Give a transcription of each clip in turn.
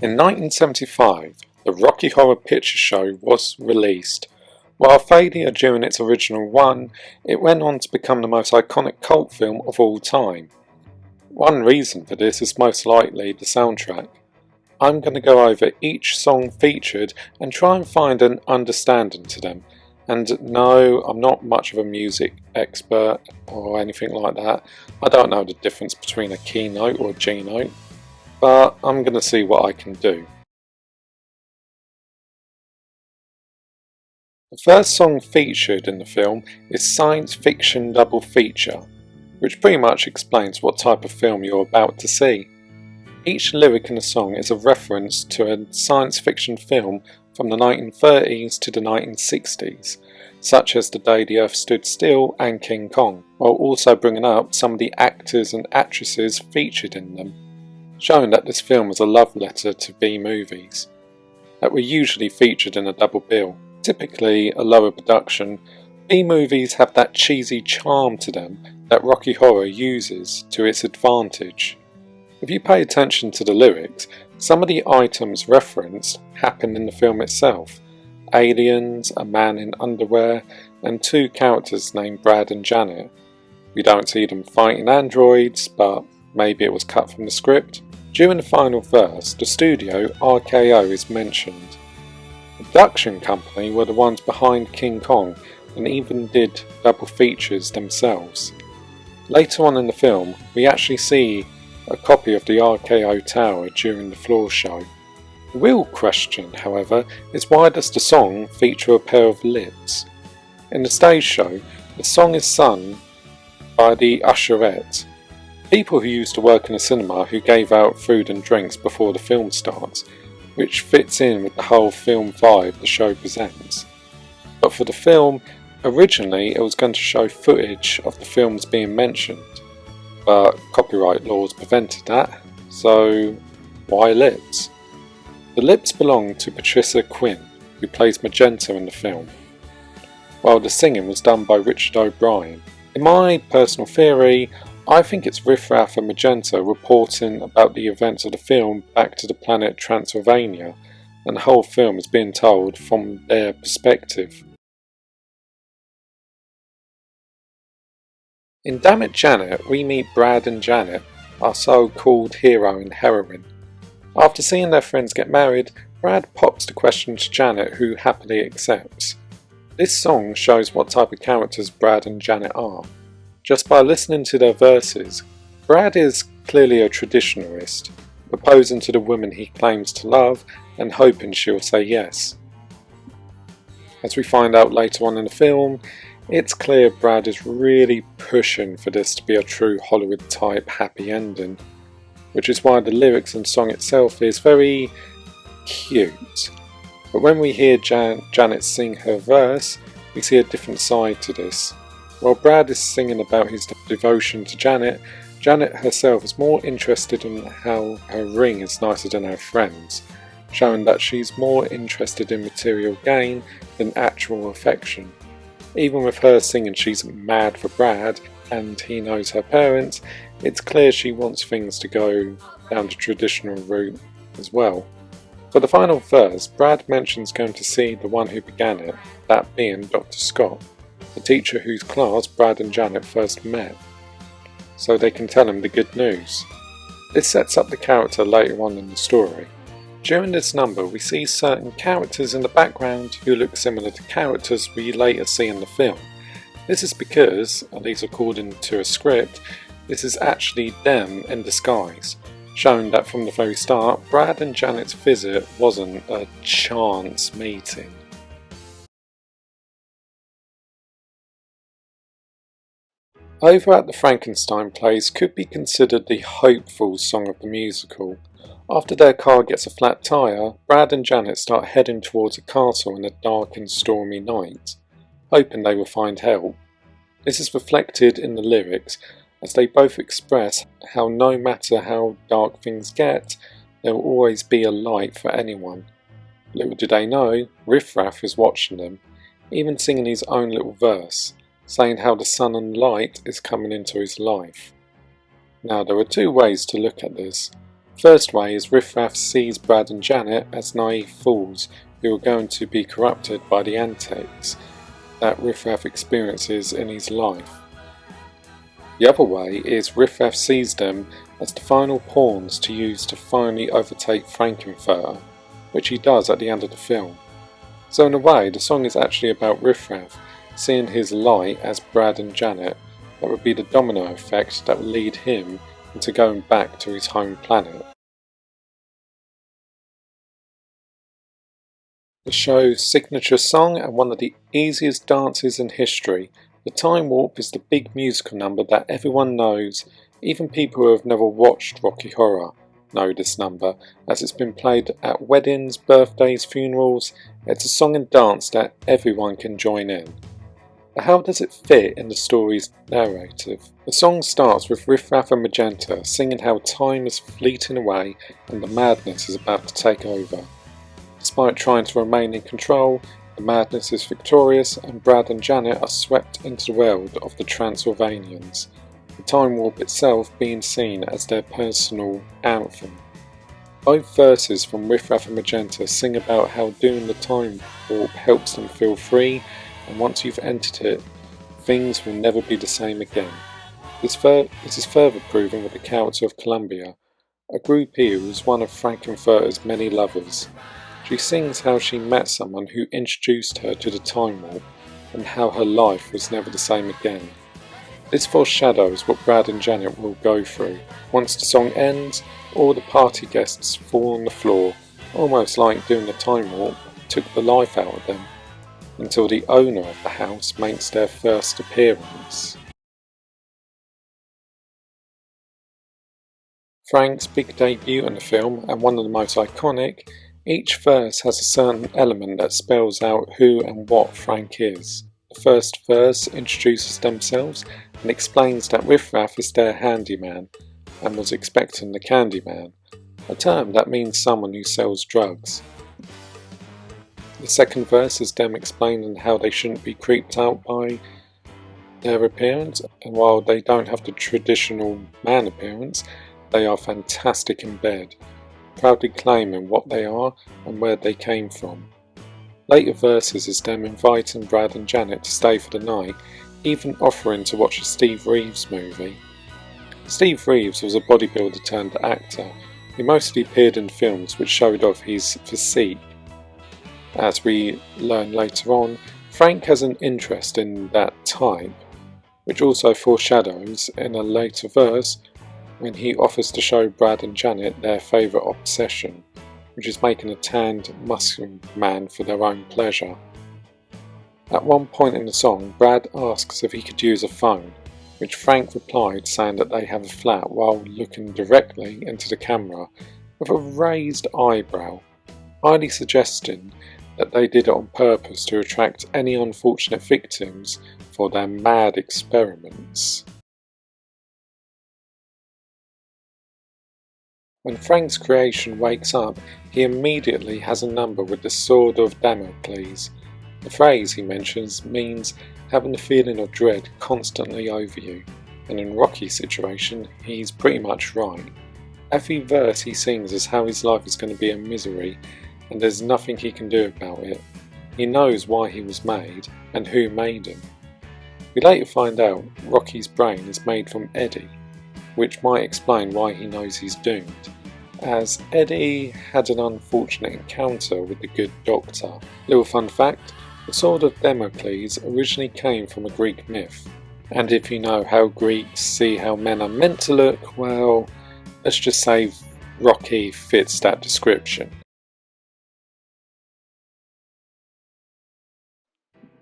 In 1975, the Rocky Horror Picture Show was released. While a failure during its original run, it went on to become the most iconic cult film of all time. One reason for this is most likely the soundtrack. I'm going to go over each song featured and try and find an understanding to them. And no, I'm not much of a music expert or anything like that. I don't know the difference between a key note or a G note, but I'm going to see what I can do. The first song featured in the film is Science Fiction Double Feature, which pretty much explains what type of film you're about to see. Each lyric in the song is a reference to a science fiction film from the 1930s to the 1960s, such as The Day the Earth Stood Still and King Kong, while also bringing up some of the actors and actresses featured in them, showing that this film is a love letter to B-movies, that were usually featured in a double bill. Typically a lower production, B-movies have that cheesy charm to them that Rocky Horror uses to its advantage. If you pay attention to the lyrics, some of the items referenced happen in the film itself. Aliens, a man in underwear, and two characters named Brad and Janet. We don't see them fighting androids, but maybe it was cut from the script. During the final verse, the studio RKO is mentioned. The production company were the ones behind King Kong and even did double features themselves. Later on in the film, we actually see a copy of the RKO Tower during the floor show. The real question, however, is why does the song feature a pair of lips? In the stage show, the song is sung by the usherette, people who used to work in a cinema who gave out food and drinks before the film starts, which fits in with the whole film vibe the show presents. But for the film, originally it was going to show footage of the films being mentioned, but copyright laws prevented that, so why lips? The lips belong to Patricia Quinn, who plays Magenta in the film, while the singing was done by Richard O'Brien. In my personal theory, I think it's Riff Raff and Magenta reporting about the events of the film back to the planet Transylvania, and the whole film is being told from their perspective. In Dammit Janet, we meet Brad and Janet, our so-called hero and heroine. After seeing their friends get married, Brad pops the question to Janet, who happily accepts. This song shows what type of characters Brad and Janet are. Just by listening to their verses, Brad is clearly a traditionalist, proposing to the woman he claims to love and hoping she'll say yes. As we find out later on in the film, it's clear Brad is really pushing for this to be a true Hollywood type happy ending, which is why the lyrics and song itself is very cute. But when we hear Janet sing her verse, we see a different side to this. While Brad is singing about his devotion to Janet, Janet herself is more interested in how her ring is nicer than her friend's, showing that she's more interested in material gain than actual affection. Even with her singing she's mad for Brad and he knows her parents, it's clear she wants things to go down the traditional route as well. For the final verse, Brad mentions going to see the one who began it, that being Dr. Scott, the teacher whose class Brad and Janet first met, so they can tell him the good news. This sets up the character later on in the story. During this number, we see certain characters in the background who look similar to characters we later see in the film. This is because, at least according to a script, this is actually them in disguise, showing that from the very start, Brad and Janet's visit wasn't a chance meeting. Over at the Frankenstein place could be considered the hopeful song of the musical. After their car gets a flat tyre, Brad and Janet start heading towards a castle in a dark and stormy night, hoping they will find help. This is reflected in the lyrics, as they both express how no matter how dark things get, there will always be a light for anyone. Little do they know, Riff Raff is watching them, even singing his own little verse, saying how the sun and light is coming into his life. Now there are two ways to look at this. First way is Riff Raff sees Brad and Janet as naive fools who are going to be corrupted by the antics that Riff Raff experiences in his life. The other way is Riff Raff sees them as the final pawns to use to finally overtake Frank-N-Furter, which he does at the end of the film. So in a way, the song is actually about Riff Raff seeing his light as Brad and Janet. That would be the domino effect that would lead him into going back to his home planet. The show's signature song and one of the easiest dances in history, the Time Warp is the big musical number that everyone knows. Even people who have never watched Rocky Horror know this number, as it's been played at weddings, birthdays, funerals. It's a song and dance that everyone can join in. But how does it fit in the story's narrative? The song starts with Riff Raff and Magenta singing how time is fleeting away and the madness is about to take over. Despite trying to remain in control, the madness is victorious and Brad and Janet are swept into the world of the Transylvanians, the Time Warp itself being seen as their personal anthem. Both verses from Riff Raff and Magenta sing about how doing the Time Warp helps them feel free, and once you've entered it, things will never be the same again. This is further proven with the character of Columbia, a groupie who was one of Frank-N-Furter's many lovers. She sings how she met someone who introduced her to the Time Warp and how her life was never the same again. This foreshadows what Brad and Janet will go through. Once the song ends, all the party guests fall on the floor, almost like doing the Time Warp took the life out of them, until the owner of the house makes their first appearance. Frank's big debut in the film, and one of the most iconic, each verse has a certain element that spells out who and what Frank is. The first verse introduces themselves and explains that Riff Raff is their handyman and was expecting the Candyman, a term that means someone who sells drugs. The second verse is them explaining how they shouldn't be creeped out by their appearance, and while they don't have the traditional man appearance, they are fantastic in bed, proudly claiming what they are and where they came from. Later verses is them inviting Brad and Janet to stay for the night, even offering to watch a Steve Reeves movie. Steve Reeves was a bodybuilder turned actor who mostly appeared in films which showed off his physique. As we learn later on, Frank has an interest in that type, which also foreshadows in a later verse when he offers to show Brad and Janet their favourite obsession, which is making a tanned, muscular man for their own pleasure. At one point in the song, Brad asks if he could use a phone, which Frank replied saying that they have a flat while looking directly into the camera with a raised eyebrow, highly suggesting that they did it on purpose to attract any unfortunate victims for their mad experiments. When Frank's creation wakes up, he immediately has a number with the sword of Damocles. The phrase he mentions means having the feeling of dread constantly over you, and in Rocky's situation, he's pretty much right. Every verse he sings is how his life is going to be a misery, and there's nothing he can do about it. He knows why he was made, and who made him. We later find out Rocky's brain is made from Eddie, which might explain why he knows he's doomed, as Eddie had an unfortunate encounter with the good doctor. Little fun fact, the sword of Damocles originally came from a Greek myth, and if you know how Greeks see how men are meant to look, well, let's just say Rocky fits that description.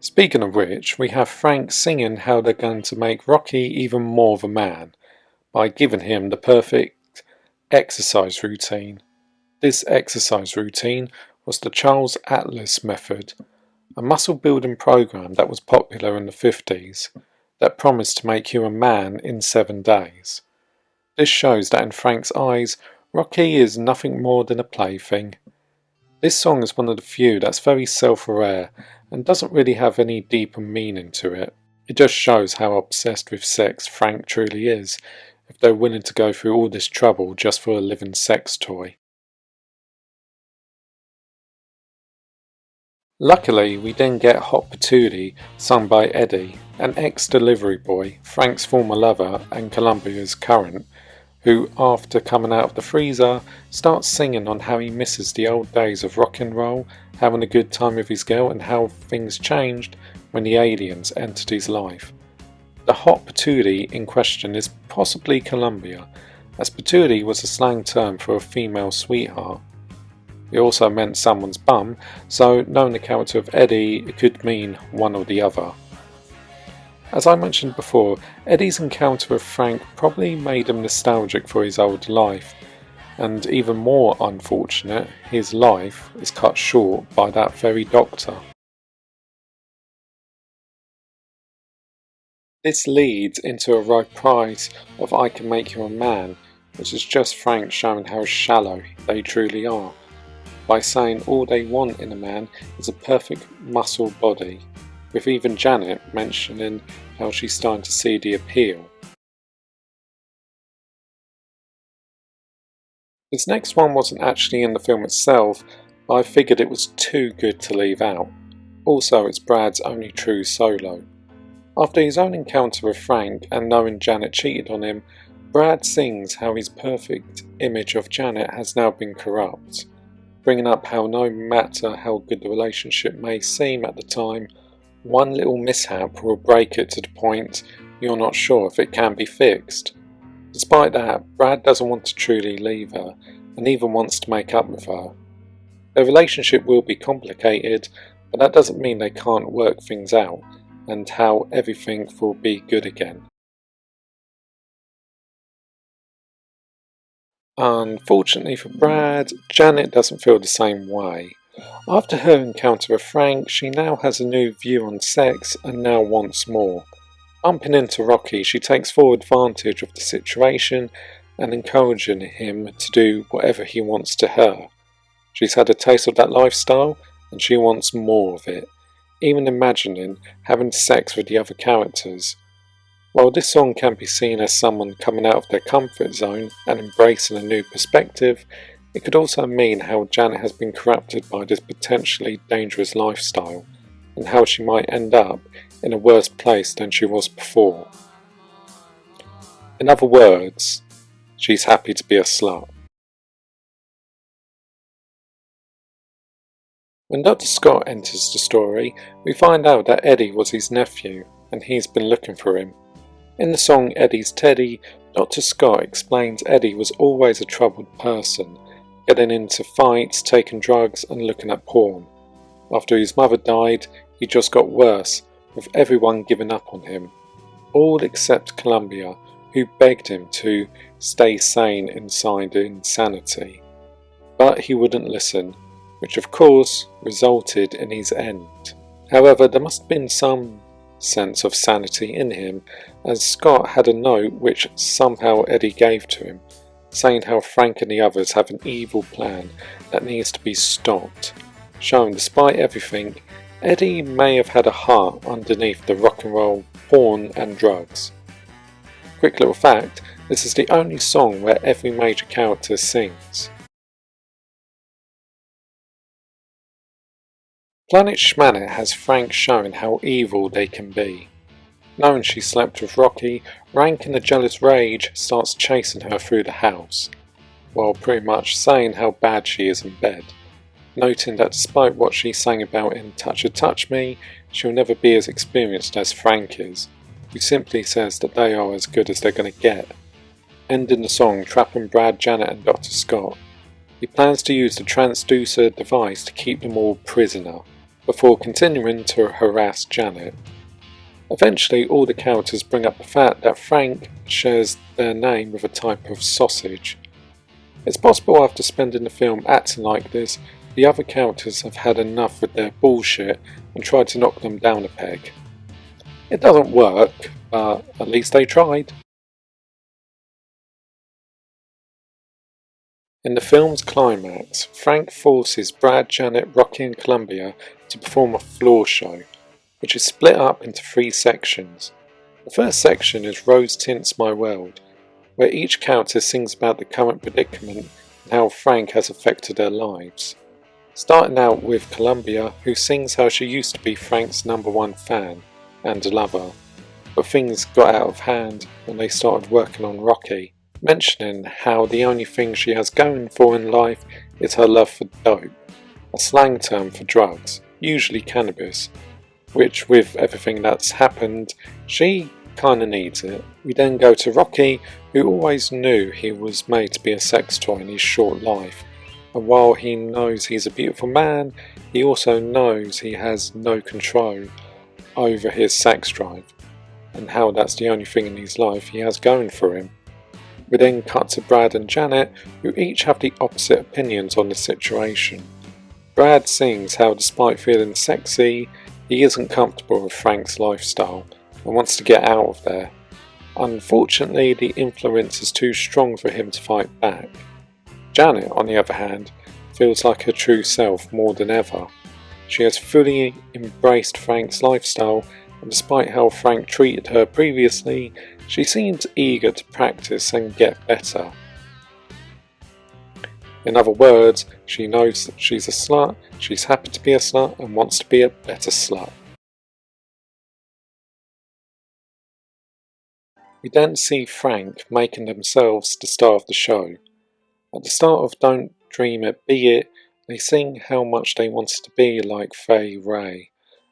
Speaking of which, we have Frank singing how they're going to make Rocky even more of a man by giving him the perfect exercise routine. This exercise routine was the Charles Atlas method, a muscle building program that was popular in the 50s that promised to make you a man in 7 days. This shows that in Frank's eyes, Rocky is nothing more than a plaything. This song is one of the few that's very self-aware and doesn't really have any deeper meaning to it. It just shows how obsessed with sex Frank truly is, if they're willing to go through all this trouble just for a living sex toy. Luckily, we then get Hot Patootie, sung by Eddie, an ex-delivery boy, Frank's former lover and Columbia's current, who, after coming out of the freezer, starts singing on how he misses the old days of rock and roll, having a good time with his girl, and how things changed when the aliens entered his life. The Hot Patootie in question is possibly Columbia, as Patootie was a slang term for a female sweetheart. It also meant someone's bum, so knowing the character of Eddie, it could mean one or the other. As I mentioned before, Eddie's encounter with Frank probably made him nostalgic for his old life, and even more unfortunate, his life is cut short by that very doctor. This leads into a reprise of I Can Make You a Man, which is just Frank showing how shallow they truly are, by saying all they want in a man is a perfect muscle body, with even Janet mentioning how she's starting to see the appeal. This next one wasn't actually in the film itself, but I figured it was too good to leave out. Also, it's Brad's only true solo. After his own encounter with Frank and knowing Janet cheated on him, Brad sings how his perfect image of Janet has now been corrupt, bringing up how no matter how good the relationship may seem at the time, one little mishap will break it to the point you're not sure if it can be fixed. Despite that, Brad doesn't want to truly leave her, and even wants to make up with her. Their relationship will be complicated, but that doesn't mean they can't work things out, and how everything will be good again. Unfortunately for Brad, Janet doesn't feel the same way. After her encounter with Frank, she now has a new view on sex and now wants more. Bumping into Rocky, she takes full advantage of the situation and encouraging him to do whatever he wants to her. She's had a taste of that lifestyle and she wants more of it, even imagining having sex with the other characters. While this song can be seen as someone coming out of their comfort zone and embracing a new perspective, it could also mean how Janet has been corrupted by this potentially dangerous lifestyle, and how she might end up in a worse place than she was before. In other words, she's happy to be a slut. When Dr. Scott enters the story, we find out that Eddie was his nephew, and he's been looking for him. In the song Eddie's Teddy, Dr. Scott explains Eddie was always a troubled person, getting into fights, taking drugs and looking at porn. After his mother died, he just got worse, with everyone giving up on him. All except Columbia, who begged him to stay sane inside insanity. But he wouldn't listen, which of course resulted in his end. However, there must have been some sense of sanity in him, as Scott had a note which somehow Eddie gave to him, saying how Frank and the others have an evil plan that needs to be stopped, showing despite everything, Eddie may have had a heart underneath the rock and roll, porn and drugs. Quick little fact, this is the only song where every major character sings. Planet Schmanet has Frank showing how evil they can be. Knowing she slept with Rocky, Rank in a jealous rage starts chasing her through the house, while pretty much saying how bad she is in bed, noting that despite what she sang about in Touch Me, she'll never be as experienced as Frank is, who simply says that they are as good as they're going to get, ending the song trapping Brad, Janet and Dr. Scott. He plans to use the transducer device to keep them all prisoner, before continuing to harass Janet. Eventually, all the characters bring up the fact that Frank shares their name with a type of sausage. It's possible after spending the film acting like this, the other characters have had enough with their bullshit and tried to knock them down a peg. It doesn't work, but at least they tried. In the film's climax, Frank forces Brad, Janet, Rocky and Columbia to perform a floor show, which is split up into 3 sections. The first section is Rose Tints My World, where each character sings about the current predicament and how Frank has affected their lives. Starting out with Columbia, who sings how she used to be Frank's #1 fan and lover, but things got out of hand when they started working on Rocky, mentioning how the only thing she has going for in life is her love for dope, a slang term for drugs, usually cannabis, which with everything that's happened, she kinda needs it. We then go to Rocky, who always knew he was made to be a sex toy in his short life, and while he knows he's a beautiful man, he also knows he has no control over his sex drive, and how that's the only thing in his life he has going for him. We then cut to Brad and Janet, who each have the opposite opinions on the situation. Brad sings how despite feeling sexy, he isn't comfortable with Frank's lifestyle and wants to get out of there. Unfortunately, the influence is too strong for him to fight back. Janet, on the other hand, feels like her true self more than ever. She has fully embraced Frank's lifestyle, and despite how Frank treated her previously, she seems eager to practice and get better. In other words, she knows that she's a slut, she's happy to be a slut, and wants to be a better slut. We then see Frank making themselves the star of the show. At the start of Don't Dream It, Be It, they sing how much they wanted to be like Fay Wray,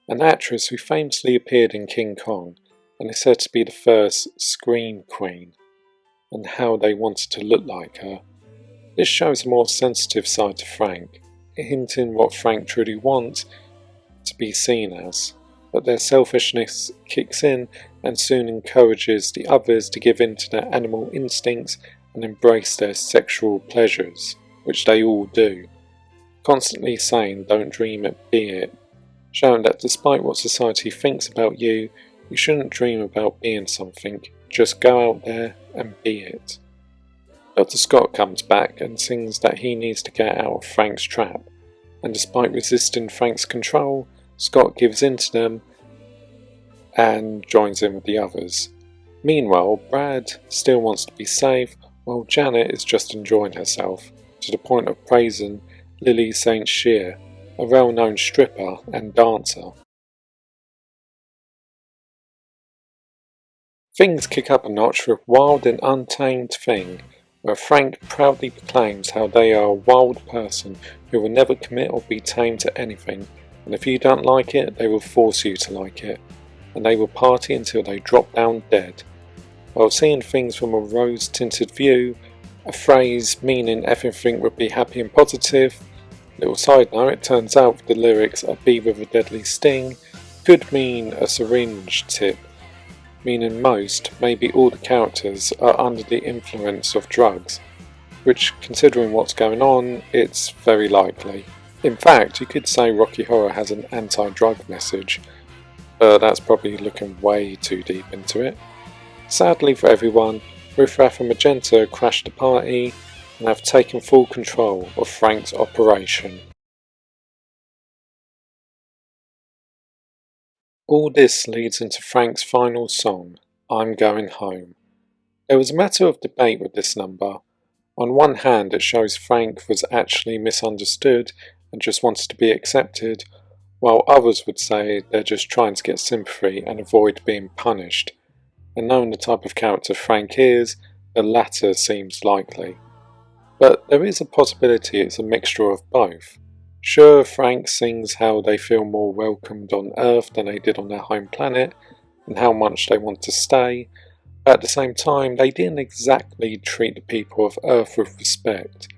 an actress who famously appeared in King Kong and is said to be the first scream queen, and how they wanted to look like her. This shows a more sensitive side to Frank, hinting what Frank truly wants to be seen as, but their selfishness kicks in and soon encourages the others to give in to their animal instincts and embrace their sexual pleasures, which they all do, constantly saying don't dream it, be it, showing that despite what society thinks about you, you shouldn't dream about being something, just go out there and be it. Dr. Scott comes back and sings that he needs to get out of Frank's trap, and despite resisting Frank's control, Scott gives in to them and joins in with the others. Meanwhile, Brad still wants to be safe, while Janet is just enjoying herself, to the point of praising Lily St. Cyr, a well-known stripper and dancer. Things kick up a notch with Wild and Untamed Thing, where Frank proudly proclaims how they are a wild person who will never commit or be tamed to anything, and if you don't like it, they will force you to like it, and they will party until they drop down dead. While seeing things from a rose-tinted view, a phrase meaning everything would be happy and positive. Little side note, it turns out the lyrics "a bee with a deadly sting" could mean a syringe tip, meaning most, maybe all the characters are under the influence of drugs, which, considering what's going on, it's very likely. In fact, you could say Rocky Horror has an anti-drug message, but that's probably looking way too deep into it. Sadly for everyone, Riff Raff and Magenta crash the party and have taken full control of Frank's operation. All this leads into Frank's final song, I'm Going Home. There was a matter of debate with this number. On one hand, it shows Frank was actually misunderstood and just wanted to be accepted, while others would say they're just trying to get sympathy and avoid being punished. And knowing the type of character Frank is, the latter seems likely. But there is a possibility it's a mixture of both. Sure, Frank sings how they feel more welcomed on Earth than they did on their home planet, and how much they want to stay, but at the same time they didn't exactly treat the people of Earth with respect.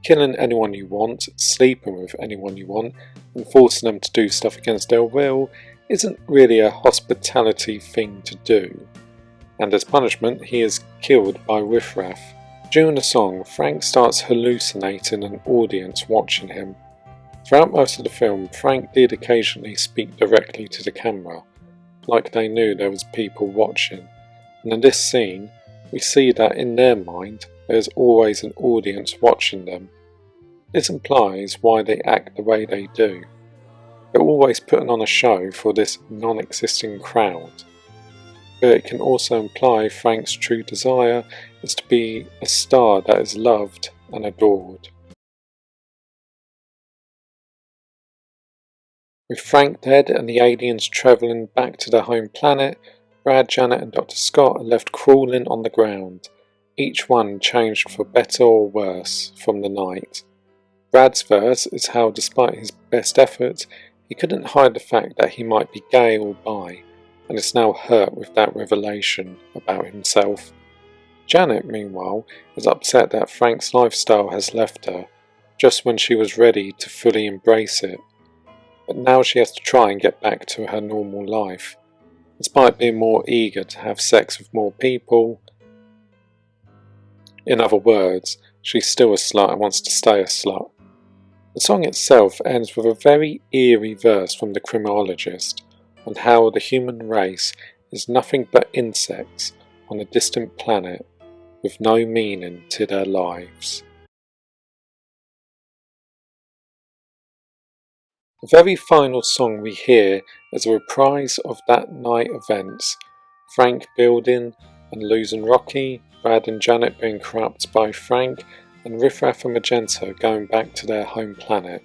Killing anyone you want, sleeping with anyone you want, and forcing them to do stuff against their will isn't really a hospitality thing to do. And as punishment, he is killed by Riff Raff. During the song, Frank starts hallucinating an audience watching him. Throughout most of the film, Frank did occasionally speak directly to the camera, like they knew there was people watching, and in this scene, we see that in their mind, there's always an audience watching them. This implies why they act the way they do. They're always putting on a show for this non-existing crowd. but it can also imply Frank's true desire is to be a star that is loved and adored. With Frank dead and the aliens travelling back to their home planet, Brad, Janet and Dr. Scott are left crawling on the ground, each one changed for better or worse from the night. Brad's verse is how, despite his best efforts, he couldn't hide the fact that he might be gay or bi, and is now hurt with that revelation about himself. Janet, meanwhile, is upset that Frank's lifestyle has left her, just when she was ready to fully embrace it. But now she has to try and get back to her normal life. Despite being more eager to have sex with more people, in other words, she's still a slut and wants to stay a slut. The song itself ends with a very eerie verse from the criminologist on how the human race is nothing but insects on a distant planet with no meaning to their lives. The very final song we hear is a reprise of that night events, Frank building and losing Rocky, Brad and Janet being corrupted by Frank, and Riff Raff and Magenta going back to their home planet.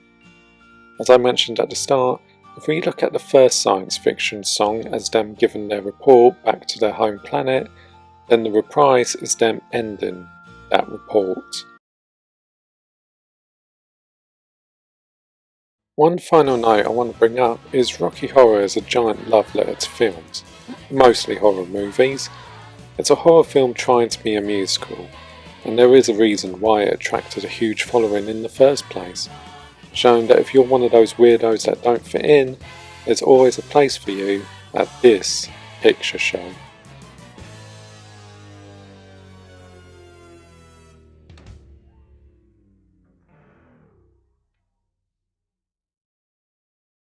As I mentioned at the start, if we look at the first science fiction song as them giving their report back to their home planet, then the reprise is them ending that report. One final note I want to bring up is Rocky Horror is a giant love letter to films, mostly horror movies. It's a horror film trying to be a musical, and there is a reason why it attracted a huge following in the first place, showing that if you're one of those weirdos that don't fit in, there's always a place for you at this picture show.